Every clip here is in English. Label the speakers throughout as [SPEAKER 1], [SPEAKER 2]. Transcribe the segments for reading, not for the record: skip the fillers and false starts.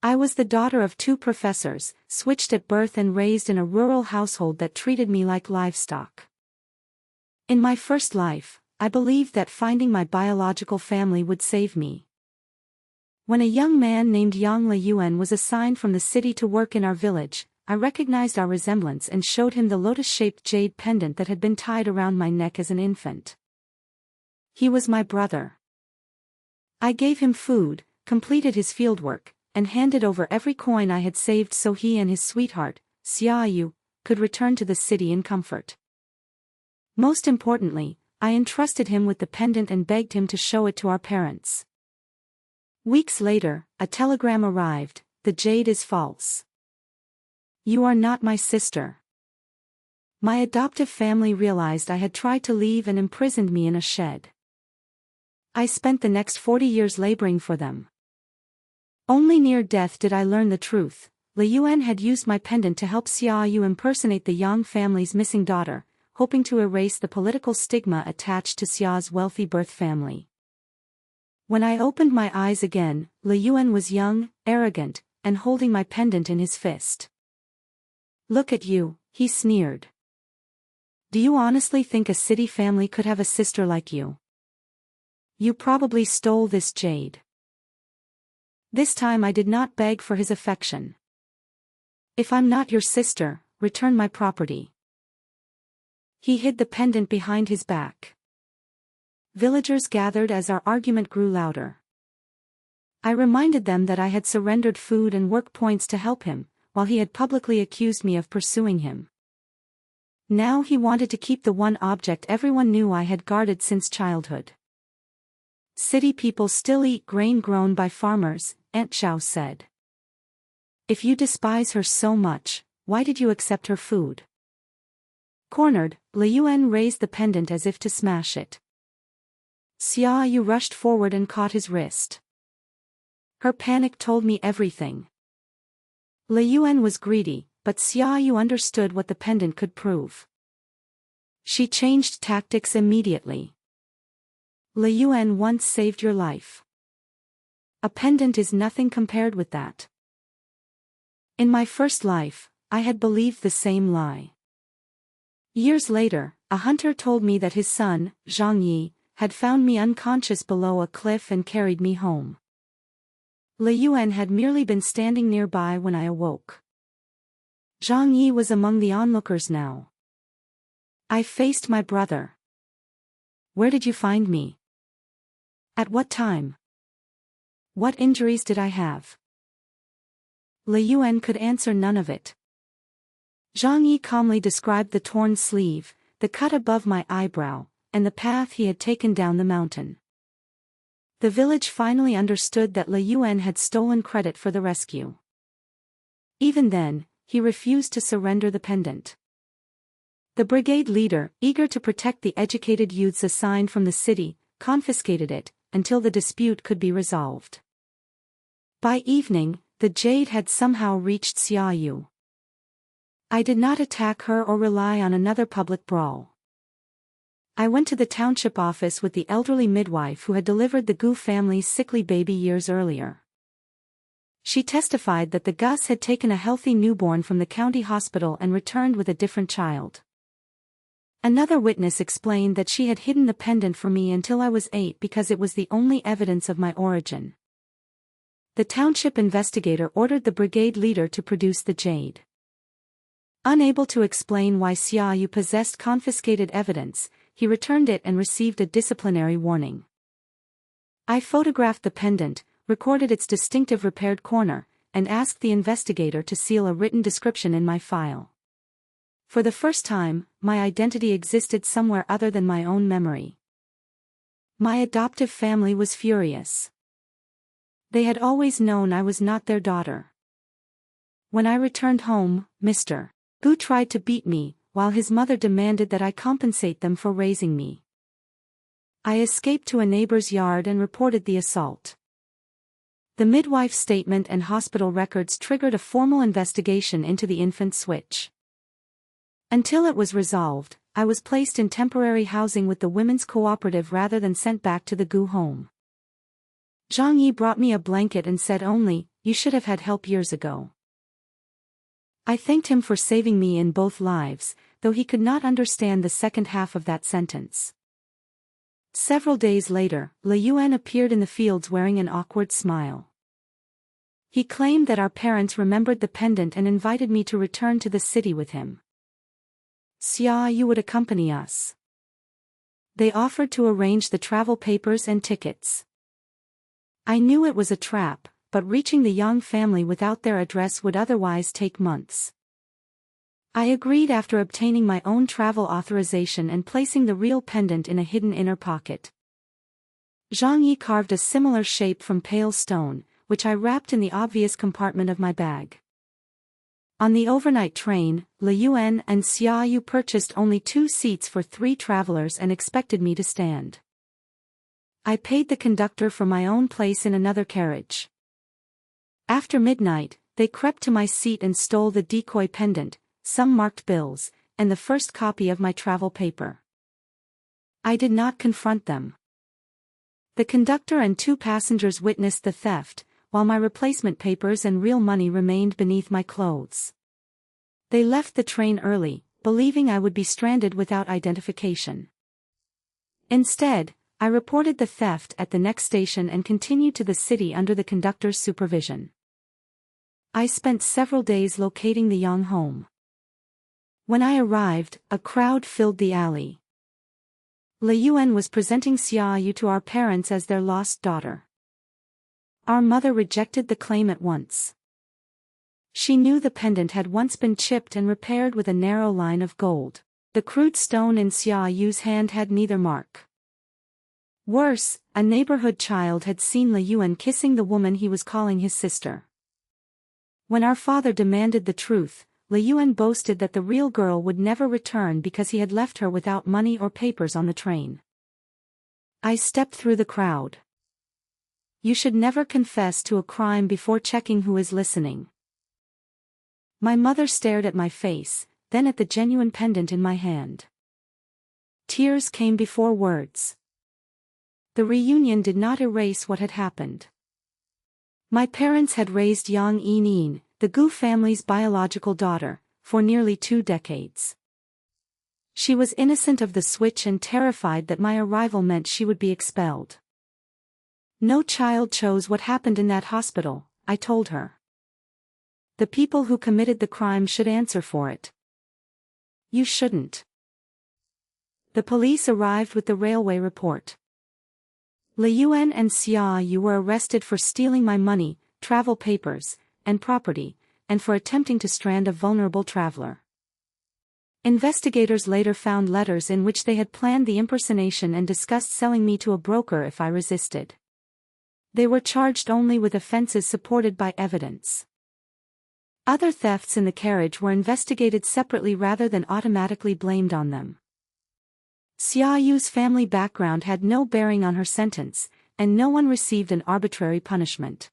[SPEAKER 1] I was the daughter of two professors, switched at birth and raised in a rural household that treated me like livestock. In my first life, I believed that finding my biological family would save me. When a young man named Yang Liyuan was assigned from the city to work in our village, I recognized our resemblance and showed him the lotus-shaped jade pendant that had been tied around my neck as an infant. He was my brother. I gave him food, completed his fieldwork, and handed over every coin I had saved so he and his sweetheart, Xiaoyu, could return to the city in comfort. Most importantly, I entrusted him with the pendant and begged him to show it to our parents. Weeks later, a telegram arrived: "The jade is false. You are not my sister." My adoptive family realized I had tried to leave and imprisoned me in a shed. I spent the next 40 years laboring for them. Only near death did I learn the truth. Liyuan had used my pendant to help Xiaoyu impersonate the Yang family's missing daughter, hoping to erase the political stigma attached to Xia's wealthy birth family. When I opened my eyes again, Liyuan was young, arrogant, and holding my pendant in his fist. "Look at you," he sneered. "Do you honestly think a city family could have a sister like you? You probably stole this jade." This time I did not beg for his affection. "If I'm not your sister, return my property." He hid the pendant behind his back. Villagers gathered as our argument grew louder. I reminded them that I had surrendered food and work points to help him, while he had publicly accused me of pursuing him. Now he wanted to keep the one object everyone knew I had guarded since childhood. "City people still eat grain grown by farmers," Aunt Xiao said. "If you despise her so much, why did you accept her food?" Cornered, Liyuan raised the pendant as if to smash it. Xiaoyu rushed forward and caught his wrist. Her panic told me everything. Liyuan was greedy, but Xiaoyu understood what the pendant could prove. She changed tactics immediately. "Liyuan once saved your life. A pendant is nothing compared with that." In my first life, I had believed the same lie. Years later, a hunter told me that his son, Zhang Yi, had found me unconscious below a cliff and carried me home. Liyuan had merely been standing nearby when I awoke. Zhang Yi was among the onlookers now. I faced my brother. "Where did you find me? At what time? What injuries did I have?" Liyuan could answer none of it. Zhang Yi calmly described the torn sleeve, the cut above my eyebrow, and the path he had taken down the mountain. The village finally understood that Liyuan had stolen credit for the rescue. Even then, he refused to surrender the pendant. The brigade leader, eager to protect the educated youths assigned from the city, confiscated it, until the dispute could be resolved. By evening, the jade had somehow reached Xiaoyu. I did not attack her or rely on another public brawl. I went to the township office with the elderly midwife who had delivered the Gu family's sickly baby years earlier. She testified that the Gus had taken a healthy newborn from the county hospital and returned with a different child. Another witness explained that she had hidden the pendant for me until I was 8 because it was the only evidence of my origin. The township investigator ordered the brigade leader to produce the jade. Unable to explain why Xiaoyu possessed confiscated evidence, he returned it and received a disciplinary warning. I photographed the pendant, recorded its distinctive repaired corner, and asked the investigator to seal a written description in my file. For the first time, my identity existed somewhere other than my own memory. My adoptive family was furious. They had always known I was not their daughter. When I returned home, Mr. Gu tried to beat me, while his mother demanded that I compensate them for raising me. I escaped to a neighbor's yard and reported the assault. The midwife's statement and hospital records triggered a formal investigation into the infant switch. Until it was resolved, I was placed in temporary housing with the women's cooperative rather than sent back to the Gu home. Zhang Yi brought me a blanket and said only, you should have had help years ago. I thanked him for saving me in both lives, though he could not understand the second half of that sentence. Several days later, Le Yuen appeared in the fields wearing an awkward smile. He claimed that our parents remembered the pendant and invited me to return to the city with him. Xia Yu would accompany us. They offered to arrange the travel papers and tickets. I knew it was a trap, but reaching the Yang family without their address would otherwise take months. I agreed after obtaining my own travel authorization and placing the real pendant in a hidden inner pocket. Zhang Yi carved a similar shape from pale stone, which I wrapped in the obvious compartment of my bag. On the overnight train, Le Yuen and Xia Yu purchased only 2 seats for 3 travelers and expected me to stand. I paid the conductor for my own place in another carriage. After midnight, they crept to my seat and stole the decoy pendant, some marked bills, and the first copy of my travel paper. I did not confront them. The conductor and 2 passengers witnessed the theft, while my replacement papers and real money remained beneath my clothes. They left the train early, believing I would be stranded without identification. Instead, I reported the theft at the next station and continued to the city under the conductor's supervision. I spent several days locating the Yang home. When I arrived, a crowd filled the alley. Le Yuen was presenting Xia Yu to our parents as their lost daughter. Our mother rejected the claim at once. She knew the pendant had once been chipped and repaired with a narrow line of gold. The crude stone in Xia Yu's hand had neither mark. Worse, a neighborhood child had seen Le Yuen kissing the woman he was calling his sister. When our father demanded the truth, Le Yuen boasted that the real girl would never return because he had left her without money or papers on the train. I stepped through the crowd. You should never confess to a crime before checking who is listening. My mother stared at my face, then at the genuine pendant in my hand. Tears came before words. The reunion did not erase what had happened. My parents had raised Yang Yinin, the Gu family's biological daughter, for nearly 2 decades. She was innocent of the switch and terrified that my arrival meant she would be expelled. No child chose what happened in that hospital, I told her. The people who committed the crime should answer for it. You shouldn't. The police arrived with the railway report. Le Yuen and Xia Yu were arrested for stealing my money, travel papers, and property, and for attempting to strand a vulnerable traveler. Investigators later found letters in which they had planned the impersonation and discussed selling me to a broker if I resisted. They were charged only with offenses supported by evidence. Other thefts in the carriage were investigated separately rather than automatically blamed on them. Xia Yu's family background had no bearing on her sentence, and no one received an arbitrary punishment.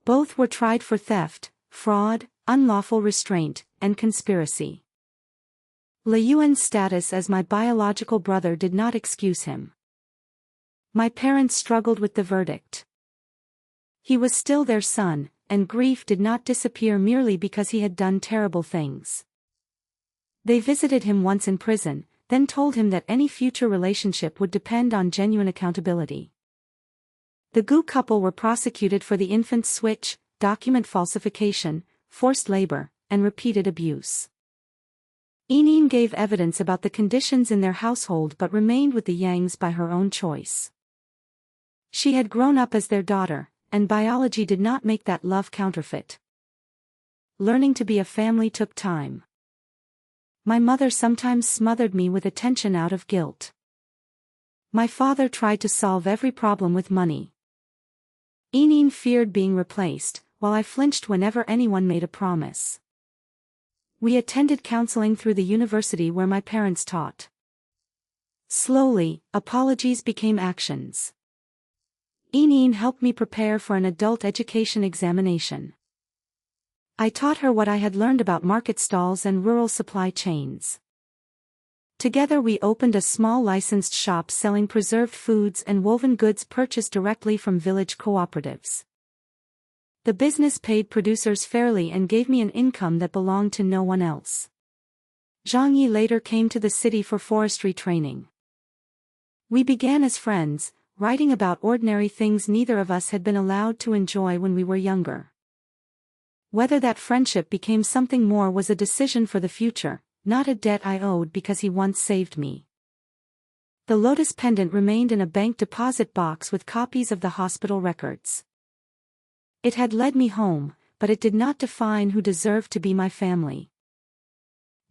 [SPEAKER 1] Both were tried for theft, fraud, unlawful restraint, and conspiracy. Le Yuen's status as my biological brother did not excuse him. My parents struggled with the verdict. He was still their son, and grief did not disappear merely because he had done terrible things. They visited him once in prison, then told him that any future relationship would depend on genuine accountability. The Gu couple were prosecuted for the infant switch, document falsification, forced labor, and repeated abuse. Yinin gave evidence about the conditions in their household but remained with the Yangs by her own choice. She had grown up as their daughter, and biology did not make that love counterfeit. Learning to be a family took time. My mother sometimes smothered me with attention out of guilt. My father tried to solve every problem with money. Yinin feared being replaced, while I flinched whenever anyone made a promise. We attended counseling through the university where my parents taught. Slowly, apologies became actions. Yinin helped me prepare for an adult education examination. I taught her what I had learned about market stalls and rural supply chains. Together we opened a small licensed shop selling preserved foods and woven goods purchased directly from village cooperatives. The business paid producers fairly and gave me an income that belonged to no one else. Zhang Yi later came to the city for forestry training. We began as friends, writing about ordinary things neither of us had been allowed to enjoy when we were younger. Whether that friendship became something more was a decision for the future, not a debt I owed because he once saved me. The lotus pendant remained in a bank deposit box with copies of the hospital records. It had led me home, but it did not define who deserved to be my family.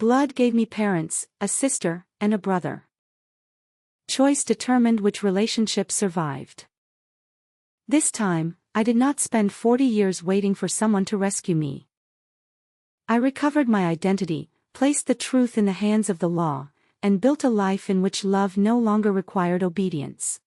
[SPEAKER 1] Blood gave me parents, a sister, and a brother. Choice determined which relationship survived. This time, I did not spend 40 years waiting for someone to rescue me. I recovered my identity, placed the truth in the hands of the law, and built a life in which love no longer required obedience.